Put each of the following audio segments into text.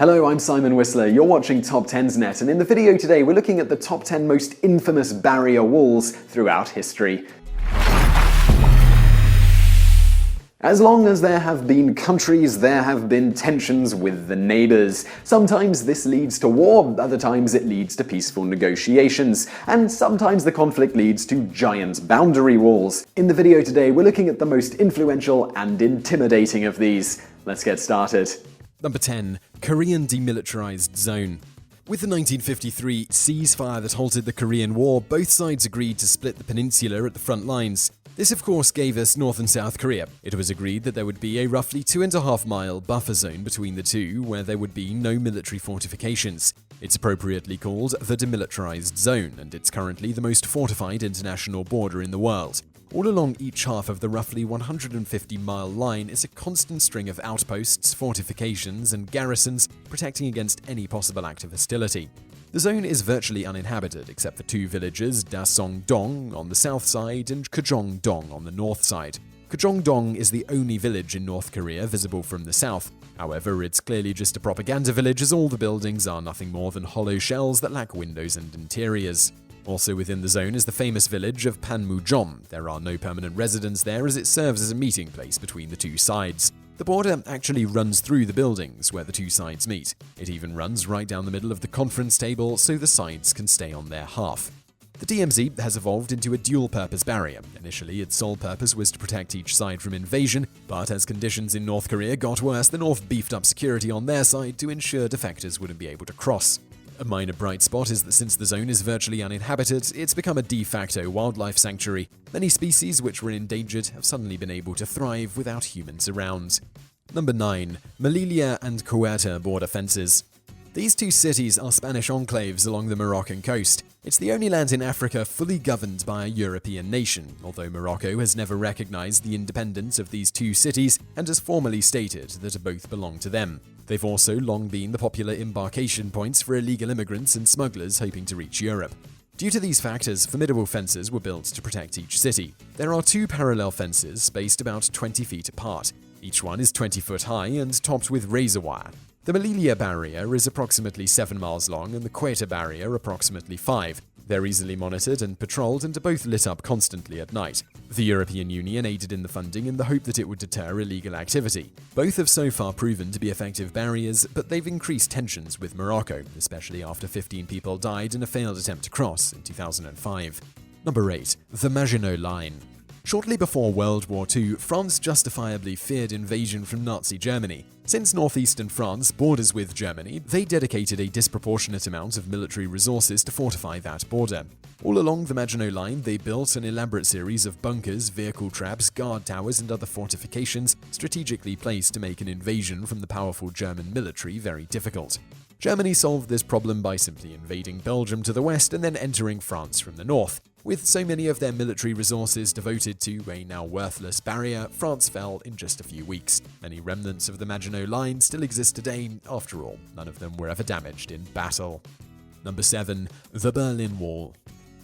Hello, I'm Simon Whistler. You're watching TopTenzNet, and in the video today we're looking at the top 10 most infamous barrier walls throughout history. As long as there have been countries, there have been tensions with the neighbors. Sometimes this leads to war, other times it leads to peaceful negotiations, and sometimes the conflict leads to giant boundary walls. In the video today, we're looking at the most influential and intimidating of these. Let's get started. Number 10. Korean Demilitarized Zone. With the 1953 ceasefire that halted the Korean War, both sides agreed to split the peninsula at the front lines. This of course gave us North and South Korea. It was agreed that there would be a roughly 2.5-mile buffer zone between the two, where there would be no military fortifications. It's appropriately called the Demilitarized Zone, and it's currently the most fortified international border in the world. All along each half of the roughly 150-mile line is a constant string of outposts, fortifications, and garrisons protecting against any possible act of hostility. The zone is virtually uninhabited except for two villages, Dasong-dong on the south side and Kajong-dong on the north side. Kajong-dong is the only village in North Korea visible from the south. However, it's clearly just a propaganda village, as all the buildings are nothing more than hollow shells that lack windows and interiors. Also within the zone is the famous village of Panmunjom. There are no permanent residents there, as it serves as a meeting place between the two sides. The border actually runs through the buildings where the two sides meet. It even runs right down the middle of the conference table so the sides can stay on their half. The DMZ has evolved into a dual-purpose barrier. Initially, its sole purpose was to protect each side from invasion, but as conditions in North Korea got worse, the North beefed up security on their side to ensure defectors wouldn't be able to cross. A minor bright spot is that since the zone is virtually uninhabited, it's become a de facto wildlife sanctuary. Many species which were endangered have suddenly been able to thrive without humans around. Number 9. Melilla and Cueta border fences. These two cities are Spanish enclaves along the Moroccan coast. It's the only land in Africa fully governed by a European nation, although Morocco has never recognized the independence of these two cities and has formally stated that both belong to them. They've also long been the popular embarkation points for illegal immigrants and smugglers hoping to reach Europe. Due to these factors, formidable fences were built to protect each city. There are two parallel fences spaced about 20 feet apart. Each one is 20 foot high and topped with razor wire. The Melilla barrier is approximately 7 miles long and the Cueta barrier approximately 5. They're easily monitored and patrolled and are both lit up constantly at night. The European Union aided in the funding in the hope that it would deter illegal activity. Both have so far proven to be effective barriers, but they've increased tensions with Morocco, especially after 15 people died in a failed attempt to cross in 2005. Number 8. The Maginot Line. Shortly before World War II, France justifiably feared invasion from Nazi Germany. Since northeastern France borders with Germany, they dedicated a disproportionate amount of military resources to fortify that border. All along the Maginot Line, they built an elaborate series of bunkers, vehicle traps, guard towers, and other fortifications strategically placed to make an invasion from the powerful German military very difficult. Germany solved this problem by simply invading Belgium to the west and then entering France from the north. With so many of their military resources devoted to a now worthless barrier, France fell in just a few weeks. Many remnants of the Maginot Line still exist today. After all, none of them were ever damaged in battle. Number 7. The Berlin Wall.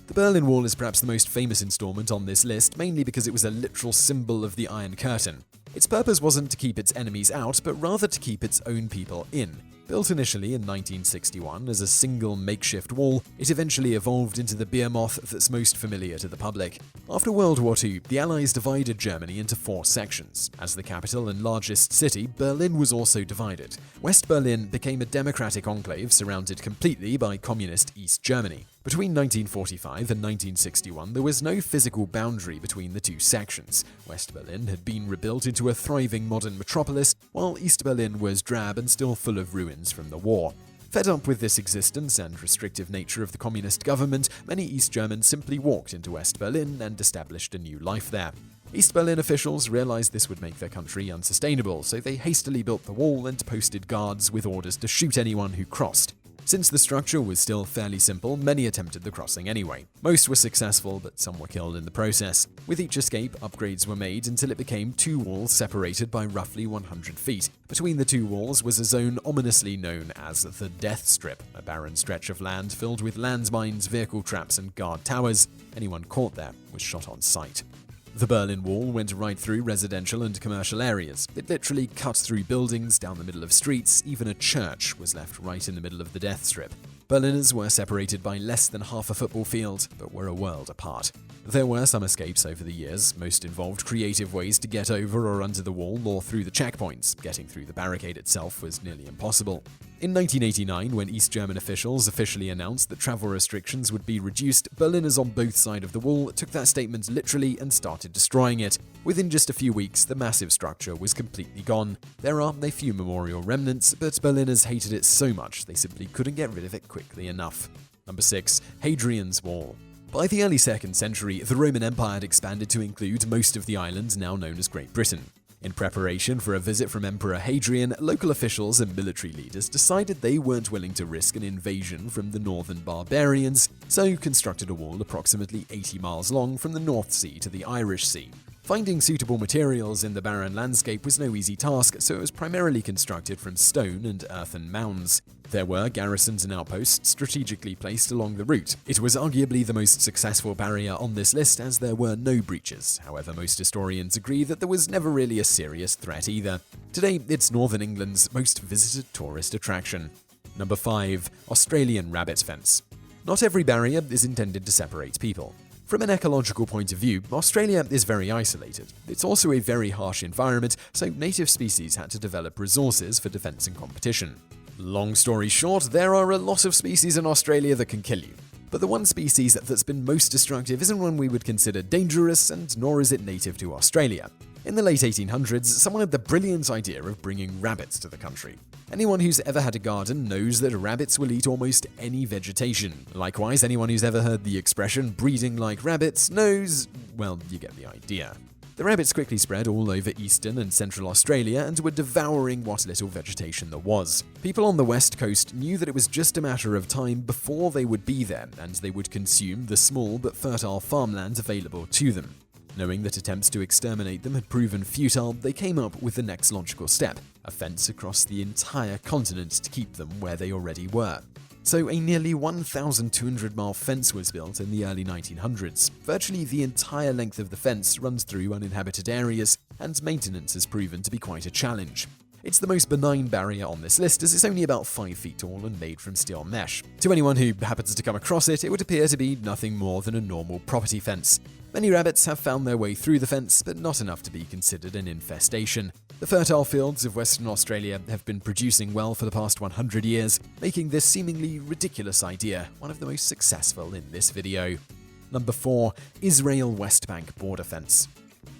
The Berlin Wall is perhaps the most famous installment on this list, mainly because it was a literal symbol of the Iron Curtain. Its purpose wasn't to keep its enemies out, but rather to keep its own people in. Built initially in 1961 as a single makeshift wall, it eventually evolved into the behemoth that's most familiar to the public. After World War II, the Allies divided Germany into 4 sections. As the capital and largest city, Berlin was also divided. West Berlin became a democratic enclave surrounded completely by communist East Germany. Between 1945 and 1961, there was no physical boundary between the two sections. West Berlin had been rebuilt into a thriving modern metropolis, while East Berlin was drab and still full of ruins from the war. Fed up with this existence and restrictive nature of the communist government, many East Germans simply walked into West Berlin and established a new life there. East Berlin officials realized this would make their country unsustainable, so they hastily built the wall and posted guards with orders to shoot anyone who crossed. Since the structure was still fairly simple, many attempted the crossing anyway. Most were successful, but some were killed in the process. With each escape, upgrades were made until it became 2 walls separated by roughly 100 feet. Between the 2 walls was a zone ominously known as the Death Strip, a barren stretch of land filled with landmines, vehicle traps, and guard towers. Anyone caught there was shot on sight. The Berlin Wall went right through residential and commercial areas. It literally cut through buildings, down the middle of streets, even a church was left right in the middle of the death strip. Berliners were separated by less than half a football field, but were a world apart. There were some escapes over the years. Most involved creative ways to get over or under the wall or through the checkpoints. Getting through the barricade itself was nearly impossible. In 1989, when East German officials officially announced that travel restrictions would be reduced, Berliners on both sides of the wall took that statement literally and started destroying it. Within just a few weeks, the massive structure was completely gone. There are a few memorial remnants, but Berliners hated it so much they simply couldn't get rid of it quickly enough. Number 6. Hadrian's Wall. By the early 2nd century, the Roman Empire had expanded to include most of the island now known as Great Britain. In preparation for a visit from Emperor Hadrian, local officials and military leaders decided they weren't willing to risk an invasion from the northern barbarians, so constructed a wall approximately 80 miles long from the North Sea to the Irish Sea. Finding suitable materials in the barren landscape was no easy task, so it was primarily constructed from stone and earthen mounds. There were garrisons and outposts strategically placed along the route. It was arguably the most successful barrier on this list as there were no breaches. However, most historians agree that there was never really a serious threat either. Today, it's Northern England's most visited tourist attraction. Number 5. Australian Rabbit Fence. Not every barrier is intended to separate people. From an ecological point of view, Australia is very isolated. It's also a very harsh environment, so native species had to develop resources for defense and competition. Long story short, there are a lot of species in Australia that can kill you. But the one species that's been most destructive isn't one we would consider dangerous, and nor is it native to Australia. In the late 1800s, someone had the brilliant idea of bringing rabbits to the country. Anyone who's ever had a garden knows that rabbits will eat almost any vegetation. Likewise, anyone who's ever heard the expression breeding like rabbits knows, well, you get the idea. The rabbits quickly spread all over eastern and central Australia and were devouring what little vegetation there was. People on the west coast knew that it was just a matter of time before they would be there, and they would consume the small but fertile farmland available to them. Knowing that attempts to exterminate them had proven futile, they came up with the next logical step: a fence across the entire continent to keep them where they already were. So a nearly 1,200-mile fence was built in the early 1900s. Virtually the entire length of the fence runs through uninhabited areas, and maintenance has proven to be quite a challenge. It's the most benign barrier on this list, as it's only about 5 feet tall and made from steel mesh. To anyone who happens to come across it, it would appear to be nothing more than a normal property fence. Many rabbits have found their way through the fence, but not enough to be considered an infestation. The fertile fields of Western Australia have been producing well for the past 100 years, making this seemingly ridiculous idea one of the most successful in this video. Number 4. Israel West Bank Border Fence.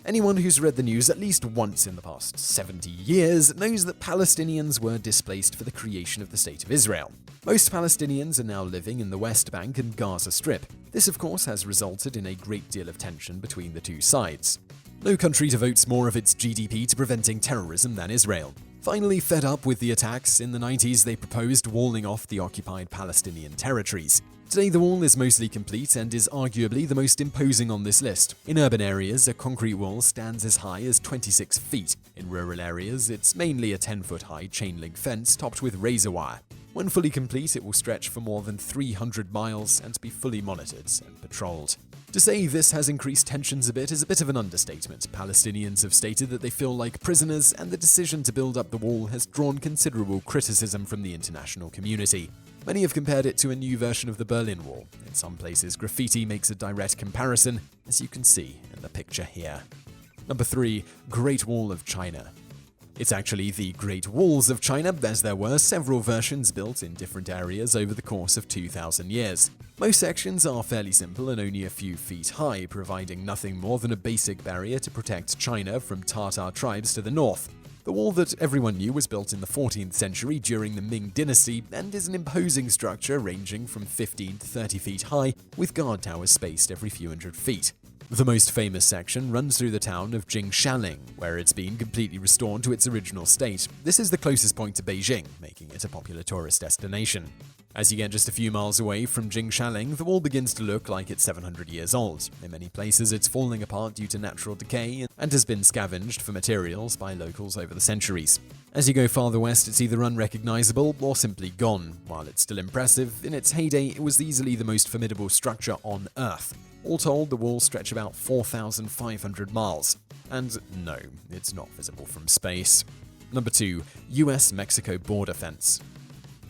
Anyone who's read the news at least once in the past 70 years knows that Palestinians were displaced for the creation of the State of Israel. Most Palestinians are now living in the West Bank and Gaza Strip. This, of course, has resulted in a great deal of tension between the two sides. No country devotes more of its GDP to preventing terrorism than Israel. Finally fed up with the attacks, in the 90s they proposed walling off the occupied Palestinian territories. Today the wall is mostly complete and is arguably the most imposing on this list. In urban areas, a concrete wall stands as high as 26 feet. In rural areas, it's mainly a 10-foot-high chain-link fence topped with razor wire. When fully complete, it will stretch for more than 300 miles and be fully monitored and patrolled. To say this has increased tensions a bit is a bit of an understatement. Palestinians have stated that they feel like prisoners, and the decision to build up the wall has drawn considerable criticism from the international community. Many have compared it to a new version of the Berlin Wall. In some places, graffiti makes a direct comparison, as you can see in the picture here. Number 3. Great Wall of China. It's actually the Great Walls of China, as there were several versions built in different areas over the course of 2,000 years. Most sections are fairly simple and only a few feet high, providing nothing more than a basic barrier to protect China from Tatar tribes to the north. The wall that everyone knew was built in the 14th century during the Ming dynasty and is an imposing structure ranging from 15 to 30 feet high, with guard towers spaced every few hundred feet. The most famous section runs through the town of Jingshaling, where it's been completely restored to its original state. This is the closest point to Beijing, making it a popular tourist destination. As you get just a few miles away from Jingshaling, the wall begins to look like it's 700 years old. In many places, it's falling apart due to natural decay and has been scavenged for materials by locals over the centuries. As you go farther west, it's either unrecognizable or simply gone. While it's still impressive, in its heyday, it was easily the most formidable structure on Earth. All told, the walls stretch about 4,500 miles. And no, it's not visible from space. Number 2. US-Mexico border fence.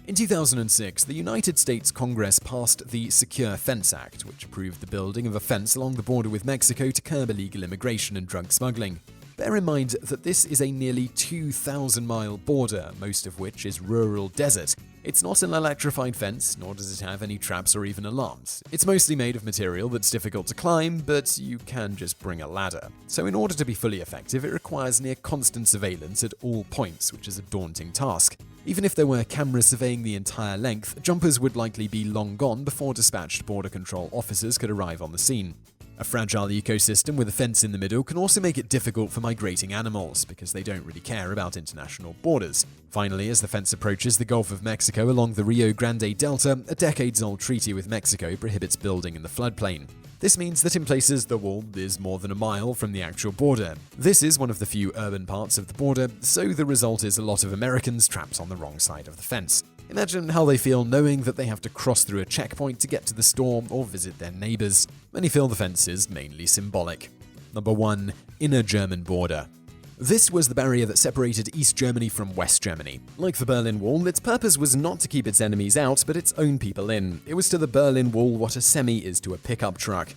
In 2006, the United States Congress passed the Secure Fence Act, which approved the building of a fence along the border with Mexico to curb illegal immigration and drug smuggling. Bear in mind that this is a nearly 2,000-mile border, most of which is rural desert. It's not an electrified fence, nor does it have any traps or even alarms. It's mostly made of material that's difficult to climb, but you can just bring a ladder. So in order to be fully effective, it requires near constant surveillance at all points, which is a daunting task. Even if there were cameras surveying the entire length, jumpers would likely be long gone before dispatched border control officers could arrive on the scene. A fragile ecosystem with a fence in the middle can also make it difficult for migrating animals, because they don't really care about international borders. Finally, as the fence approaches the Gulf of Mexico along the Rio Grande Delta, a decades-old treaty with Mexico prohibits building in the floodplain. This means that in places the wall is more than a mile from the actual border. This is one of the few urban parts of the border, so the result is a lot of Americans trapped on the wrong side of the fence. Imagine how they feel knowing that they have to cross through a checkpoint to get to the store or visit their neighbors. Many feel the fence is mainly symbolic. Number 1. Inner German border. This was the barrier that separated East Germany from West Germany. Like the Berlin Wall, its purpose was not to keep its enemies out, but its own people in. It was to the Berlin Wall what a semi is to a pickup truck.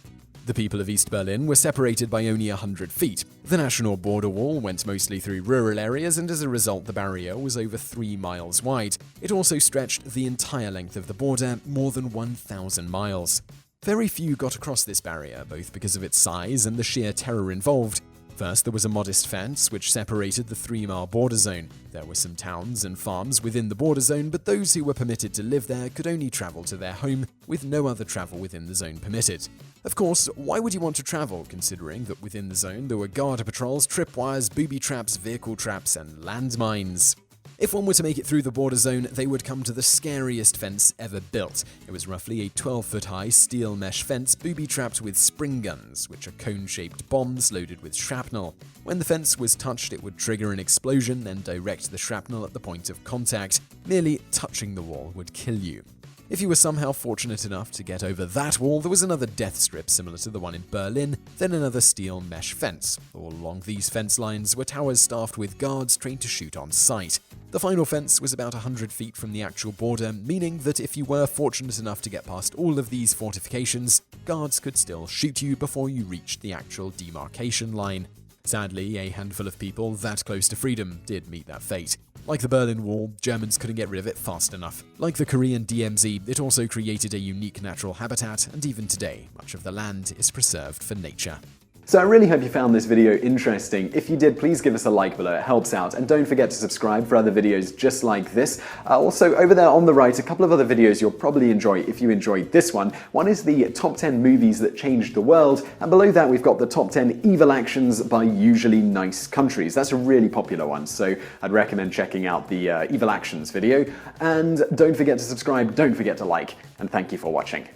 The people of East Berlin were separated by only 100 feet. The National Border Wall went mostly through rural areas, and as a result, the barrier was over 3 miles wide. It also stretched the entire length of the border, more than 1,000 miles. Very few got across this barrier, both because of its size and the sheer terror involved. First, there was a modest fence which separated the 3-mile border zone. There were some towns and farms within the border zone, but those who were permitted to live there could only travel to their home, with no other travel within the zone permitted. Of course, why would you want to travel, considering that within the zone there were guard patrols, tripwires, booby traps, vehicle traps, and landmines? If one were to make it through the border zone, they would come to the scariest fence ever built. It was roughly a 12-foot-high steel mesh fence booby-trapped with spring guns, which are cone-shaped bombs loaded with shrapnel. When the fence was touched, it would trigger an explosion and direct the shrapnel at the point of contact. Merely touching the wall would kill you. If you were somehow fortunate enough to get over that wall, there was another death strip similar to the one in Berlin, then another steel mesh fence. All along these fence lines were towers staffed with guards trained to shoot on sight. The final fence was about 100 feet from the actual border, meaning that if you were fortunate enough to get past all of these fortifications, guards could still shoot you before you reached the actual demarcation line. Sadly, a handful of people that close to freedom did meet that fate. Like the Berlin Wall, Germans couldn't get rid of it fast enough. Like the Korean DMZ, it also created a unique natural habitat, and even today, much of the land is preserved for nature. So I really hope you found this video interesting. If you did, please give us a like below, it helps out. And don't forget to subscribe for other videos just like this. Also, over there on the right, a couple of other videos you'll probably enjoy if you enjoyed this one. One is the top 10 movies that changed the world. And below that, we've got the top 10 evil actions by usually nice countries. That's a really popular one, so I'd recommend checking out the evil actions video. And don't forget to subscribe, don't forget to like, and thank you for watching.